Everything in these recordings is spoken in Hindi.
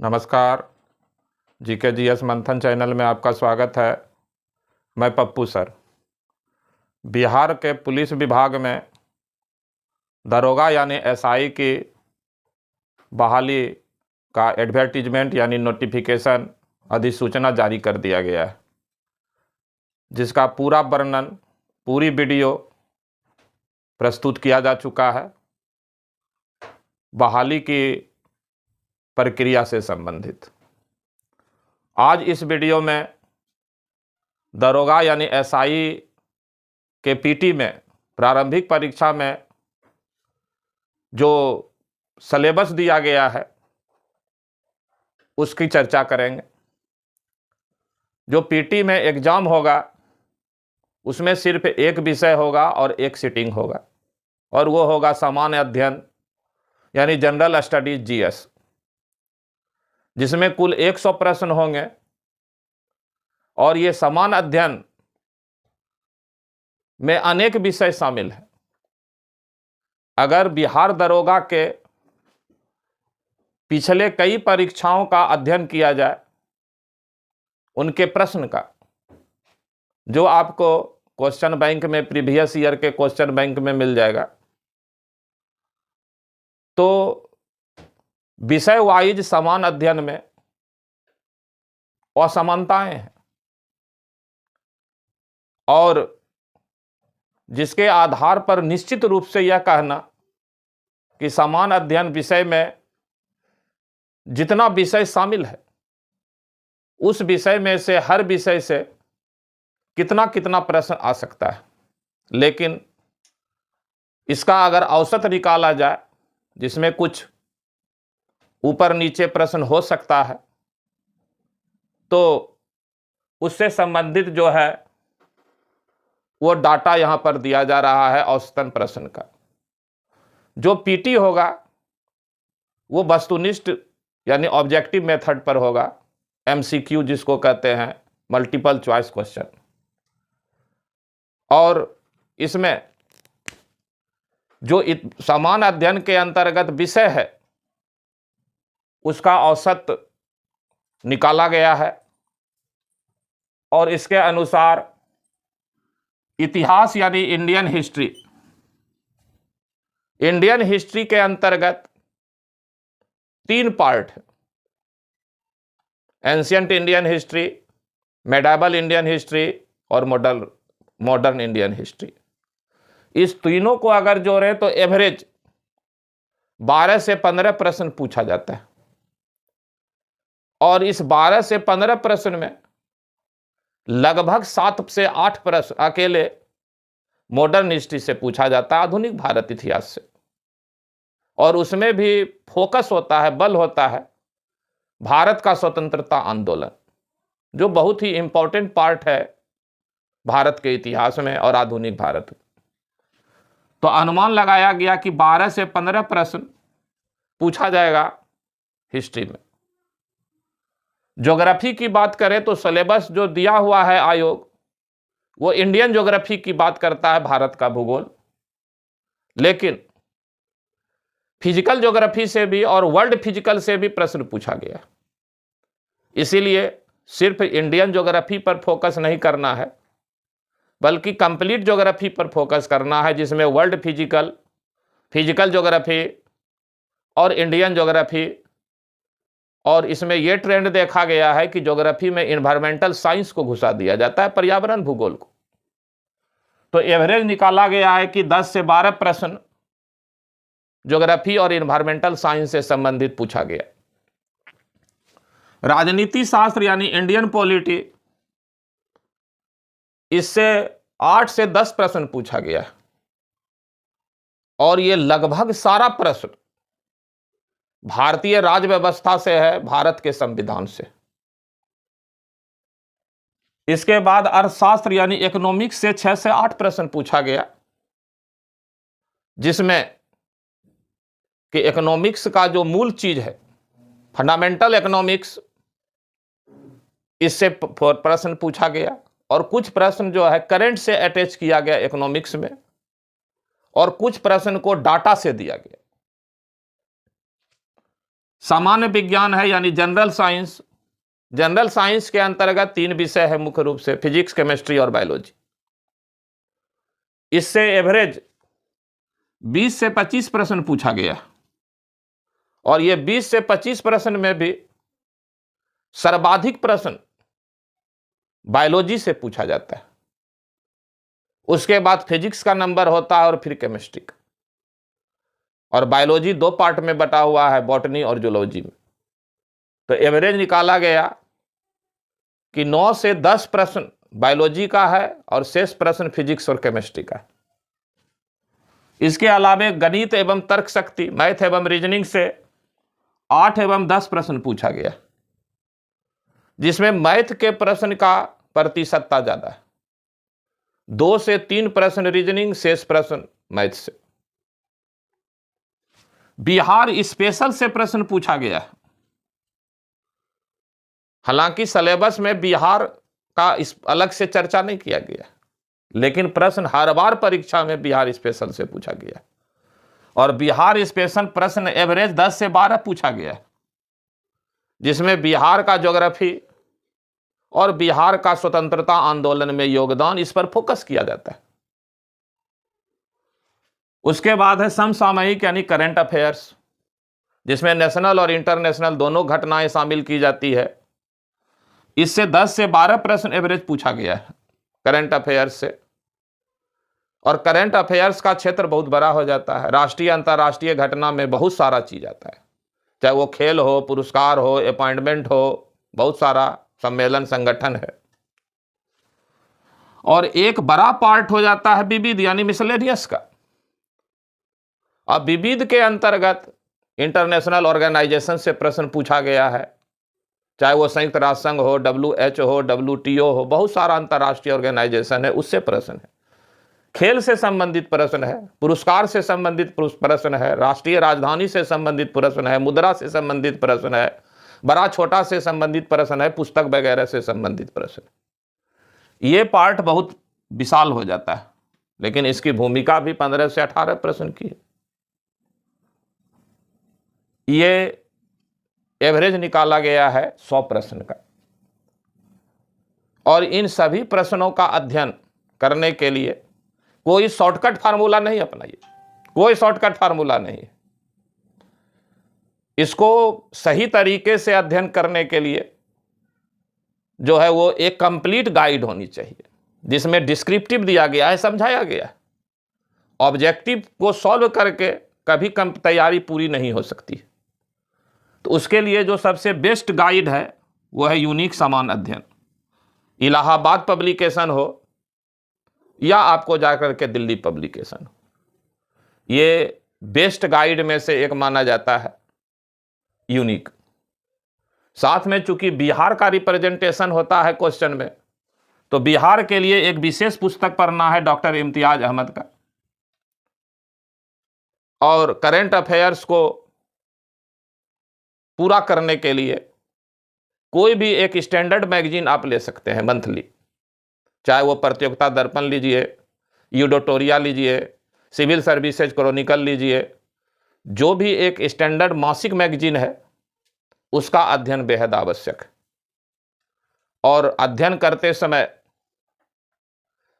नमस्कार। जीके जीएस मंथन चैनल में आपका स्वागत है। मैं पप्पू सर। बिहार के पुलिस विभाग में दरोगा यानी एसआई की बहाली का एडवर्टीजमेंट यानी नोटिफिकेशन अधिसूचना जारी कर दिया गया है, जिसका पूरा वर्णन, पूरी वीडियो प्रस्तुत किया जा चुका है बहाली की प्रक्रिया से संबंधित। आज इस वीडियो में दरोगा यानी एसआई के पीटी में प्रारंभिक परीक्षा में जो सिलेबस दिया गया है उसकी चर्चा करेंगे। जो पीटी में एग्जाम होगा उसमें सिर्फ एक विषय होगा और एक सीटिंग होगा, और वो होगा सामान्य अध्ययन यानी जनरल स्टडीज जीएस, जिसमें कुल 100 प्रश्न होंगे। और ये सामान्य अध्ययन में अनेक विषय शामिल हैं। अगर बिहार दरोगा के पिछले कई परीक्षाओं का अध्ययन किया जाए, उनके प्रश्न का, जो आपको क्वेश्चन बैंक में, प्रीवियस ईयर के क्वेश्चन बैंक में मिल जाएगा, तो विषय वाइज समान अध्ययन में असमानताएं हैं, और जिसके आधार पर निश्चित रूप से यह कहना कि समान अध्ययन विषय में जितना विषय शामिल है, उस विषय में से हर विषय से कितना कितना प्रश्न आ सकता है। लेकिन इसका अगर औसत निकाला जाए, जिसमें कुछ ऊपर नीचे प्रश्न हो सकता है, तो उससे संबंधित जो है वो डाटा यहां पर दिया जा रहा है औसतन प्रश्न का। जो पीटी होगा वो वस्तुनिष्ठ यानी ऑब्जेक्टिव मेथड पर होगा, एमसीक्यू जिसको कहते हैं, मल्टीपल चॉइस क्वेश्चन। और इसमें जो समान अध्ययन के अंतर्गत विषय है उसका औसत निकाला गया है, और इसके अनुसार इतिहास यानी इंडियन हिस्ट्री के अंतर्गत 3 पार्ट है: ancient Indian history, medieval Indian history और मॉडर्न इंडियन हिस्ट्री। इस तीनों को अगर जोड़ें तो एवरेज 12 से 15 प्रश्न पूछा जाता है, और इस 12 से 15 प्रश्न में लगभग 7 से 8 प्रश्न अकेले मॉडर्न हिस्ट्री से पूछा जाता है, आधुनिक भारत इतिहास से। और उसमें भी फोकस होता है, बल होता है भारत का स्वतंत्रता आंदोलन, जो बहुत ही इंपॉर्टेंट पार्ट है भारत के इतिहास में और आधुनिक भारत में। तो अनुमान लगाया गया कि 12 से 15 प्रश्न पूछा जाएगा हिस्ट्री में। ज्योग्राफी की बात करें तो सिलेबस जो दिया हुआ है आयोग, वो इंडियन ज्योग्राफी की बात करता है, भारत का भूगोल। लेकिन फिजिकल ज्योग्राफी से भी और वर्ल्ड फिजिकल से भी प्रश्न पूछा गया। इसीलिए सिर्फ इंडियन ज्योग्राफी पर फोकस नहीं करना है, बल्कि कंप्लीट ज्योग्राफी पर फोकस करना है, जिसमें वर्ल्ड फिजिकल ज्योग्राफी और इंडियन ज्योग्राफी। और इसमें यह ट्रेंड देखा गया है कि ज्योग्राफी में एनवायरमेंटल साइंस को घुसा दिया जाता है, पर्यावरण भूगोल को। तो एवरेज निकाला गया है कि 10 से 12 प्रश्न ज्योग्राफी और एनवायरमेंटल साइंस से संबंधित पूछा गया। राजनीति शास्त्र यानी इंडियन पॉलिटी, इससे 8 से 10 प्रश्न पूछा गया है, और यह लगभग सारा प्रश्न भारतीय राज्य व्यवस्था से है, भारत के संविधान से। इसके बाद अर्थशास्त्र यानी इकोनॉमिक्स से 6 से 8 प्रश्न पूछा गया, जिसमें कि इकोनॉमिक्स का जो मूल चीज है, फंडामेंटल इकोनॉमिक्स, इससे प्रश्न पूछा गया। और कुछ प्रश्न जो है करंट से अटैच किया गया इकोनॉमिक्स में, और कुछ प्रश्न को डाटा से दिया गया। सामान्य विज्ञान है यानी जनरल साइंस। जनरल साइंस के अंतर्गत 3 विषय है मुख्य रूप से, फिजिक्स, केमिस्ट्री और बायोलॉजी। इससे एवरेज 20 से 25 प्रश्न पूछा गया और ये 20 से 25 प्रश्न में भी सर्वाधिक प्रश्न बायोलॉजी से पूछा जाता है। उसके बाद फिजिक्स का नंबर होता है और फिर केमिस्ट्री का। और बायोलॉजी 2 पार्ट में बटा हुआ है, बॉटनी और जूलॉजी में। तो एवरेज निकाला गया कि 9 से 10 प्रश्न बायोलॉजी का है और शेष प्रश्न फिजिक्स और केमिस्ट्री का है। इसके अलावे गणित एवं तर्क शक्ति, मैथ एवं रीजनिंग से 8 एवं 10 प्रश्न पूछा गया, जिसमें मैथ के प्रश्न का प्रतिशतता ज्यादा है। 2 से 3 प्रश्न रीजनिंग, शेष प्रश्न मैथ से। बिहार स्पेशल से प्रश्न पूछा गया है। हालांकि सिलेबस में बिहार का इस अलग से चर्चा नहीं किया गया, लेकिन प्रश्न हर बार परीक्षा में बिहार स्पेशल से पूछा गया और बिहार स्पेशल प्रश्न एवरेज 10 से 12 पूछा गया, जिसमें बिहार का ज्योग्राफी और बिहार का स्वतंत्रता आंदोलन में योगदान, इस पर फोकस किया जाता है। उसके बाद है समसामयिक यानी करंट अफेयर्स, जिसमें नेशनल और इंटरनेशनल दोनों घटनाएं शामिल की जाती है। इससे 10 से 12 प्रश्न एवरेज पूछा गया है करंट अफेयर्स से। और करंट अफेयर्स का क्षेत्र बहुत बड़ा हो जाता है। राष्ट्रीय अंतर्राष्ट्रीय घटना में बहुत सारा चीज आता है, चाहे वो खेल हो, पुरस्कार हो, अपॉइंटमेंट हो, बहुत सारा सम्मेलन संगठन है। और एक बड़ा पार्ट हो जाता है विविध यानी मिसलेनियस का। अब विविध के अंतर्गत इंटरनेशनल ऑर्गेनाइजेशन से प्रश्न पूछा गया है, चाहे वो संयुक्त राष्ट्र संघ हो, WHO हो, WTO हो, बहुत सारा अंतर्राष्ट्रीय ऑर्गेनाइजेशन है, उससे प्रश्न है। खेल से संबंधित प्रश्न है, पुरस्कार से संबंधित प्रश्न है, राष्ट्रीय राजधानी से संबंधित प्रश्न है, मुद्रा से संबंधित प्रश्न है, बड़ा छोटा से संबंधित प्रश्न है, पुस्तक वगैरह से संबंधित प्रश्न। ये पार्ट बहुत विशाल हो जाता है, लेकिन इसकी भूमिका भी 15 से 18 प्रश्न की है। ये एवरेज निकाला गया है 100 प्रश्न का। और इन सभी प्रश्नों का अध्ययन करने के लिए कोई शॉर्टकट फार्मूला नहीं अपनाइए, कोई शॉर्टकट फार्मूला नहीं है। इसको सही तरीके से अध्ययन करने के लिए जो है वो एक कंप्लीट गाइड होनी चाहिए, जिसमें डिस्क्रिप्टिव दिया गया है, समझाया गया है। ऑब्जेक्टिव को सॉल्व करके कभी कम तैयारी पूरी नहीं हो सकती। तो उसके लिए जो सबसे बेस्ट गाइड है वो है यूनिक समान अध्ययन। इलाहाबाद पब्लिकेशन हो या आपको जाकर के दिल्ली पब्लिकेशन हो, ये बेस्ट गाइड में से एक माना जाता है यूनिक। साथ में चूंकि बिहार का रिप्रेजेंटेशन होता है क्वेश्चन में, तो बिहार के लिए एक विशेष पुस्तक पढ़ना है डॉक्टर इम्तियाज अहमद का। और करंट अफेयर्स को पूरा करने के लिए कोई भी एक स्टैंडर्ड मैगजीन आप ले सकते हैं मंथली, चाहे वो प्रतियोगिता दर्पण लीजिए, यूडोटोरिया लीजिए, सिविल सर्विसेज क्रॉनिकल लीजिए, जो भी एक स्टैंडर्ड मासिक मैगजीन है उसका अध्ययन बेहद आवश्यक है। और अध्ययन करते समय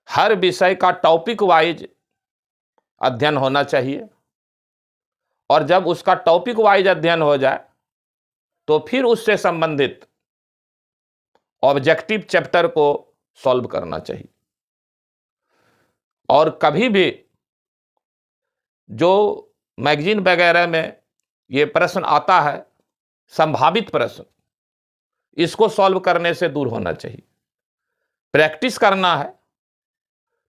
हर विषय का टॉपिक वाइज अध्ययन होना चाहिए। और जब उसका टॉपिक वाइज अध्ययन हो जाए तो फिर उससे संबंधित ऑब्जेक्टिव चैप्टर को सॉल्व करना चाहिए। और कभी भी जो मैगजीन वगैरह में ये प्रश्न आता है, संभावित प्रश्न, इसको सॉल्व करने से दूर होना चाहिए। प्रैक्टिस करना है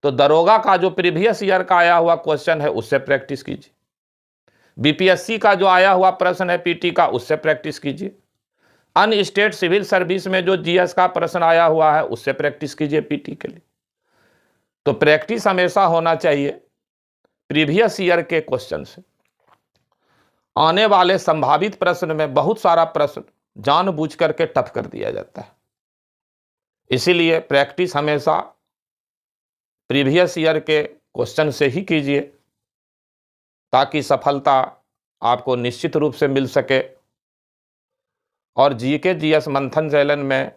तो दरोगा का जो प्रीवियस ईयर का आया हुआ क्वेश्चन है उससे प्रैक्टिस कीजिए। बीपीएससी का जो आया हुआ प्रश्न है पीटी का, उससे प्रैक्टिस कीजिए। अन्य स्टेट सिविल सर्विस में जो जीएस का प्रश्न आया हुआ है उससे प्रैक्टिस कीजिए पीटी के लिए। तो प्रैक्टिस हमेशा होना चाहिए प्रीवियस ईयर के क्वेश्चन से। आने वाले संभावित प्रश्न में बहुत सारा प्रश्न जानबूझ करके टफ कर दिया जाता है, इसीलिए प्रैक्टिस हमेशा प्रीवियस ईयर के क्वेश्चन से ही कीजिए, ताकि सफलता आपको निश्चित रूप से मिल सके। और जीके जीएस मंथन चैनल में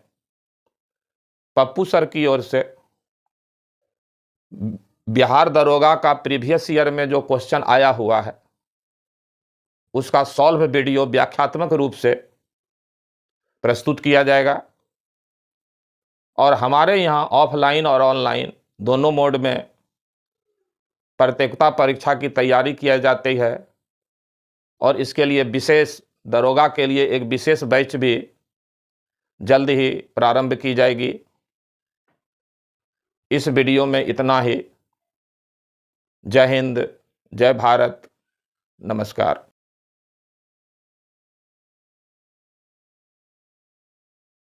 पप्पू सर की ओर से बिहार दरोगा का प्रीवियस ईयर में जो क्वेश्चन आया हुआ है उसका सॉल्व वीडियो व्याख्यात्मक रूप से प्रस्तुत किया जाएगा। और हमारे यहाँ ऑफलाइन और ऑनलाइन दोनों मोड में प्रत्येकता परीक्षा की तैयारी की जाती है और इसके लिए विशेष दरोगा के लिए एक विशेष बैच भी जल्द ही प्रारंभ की जाएगी। इस वीडियो में इतना ही। जय हिंद, जय भारत, नमस्कार।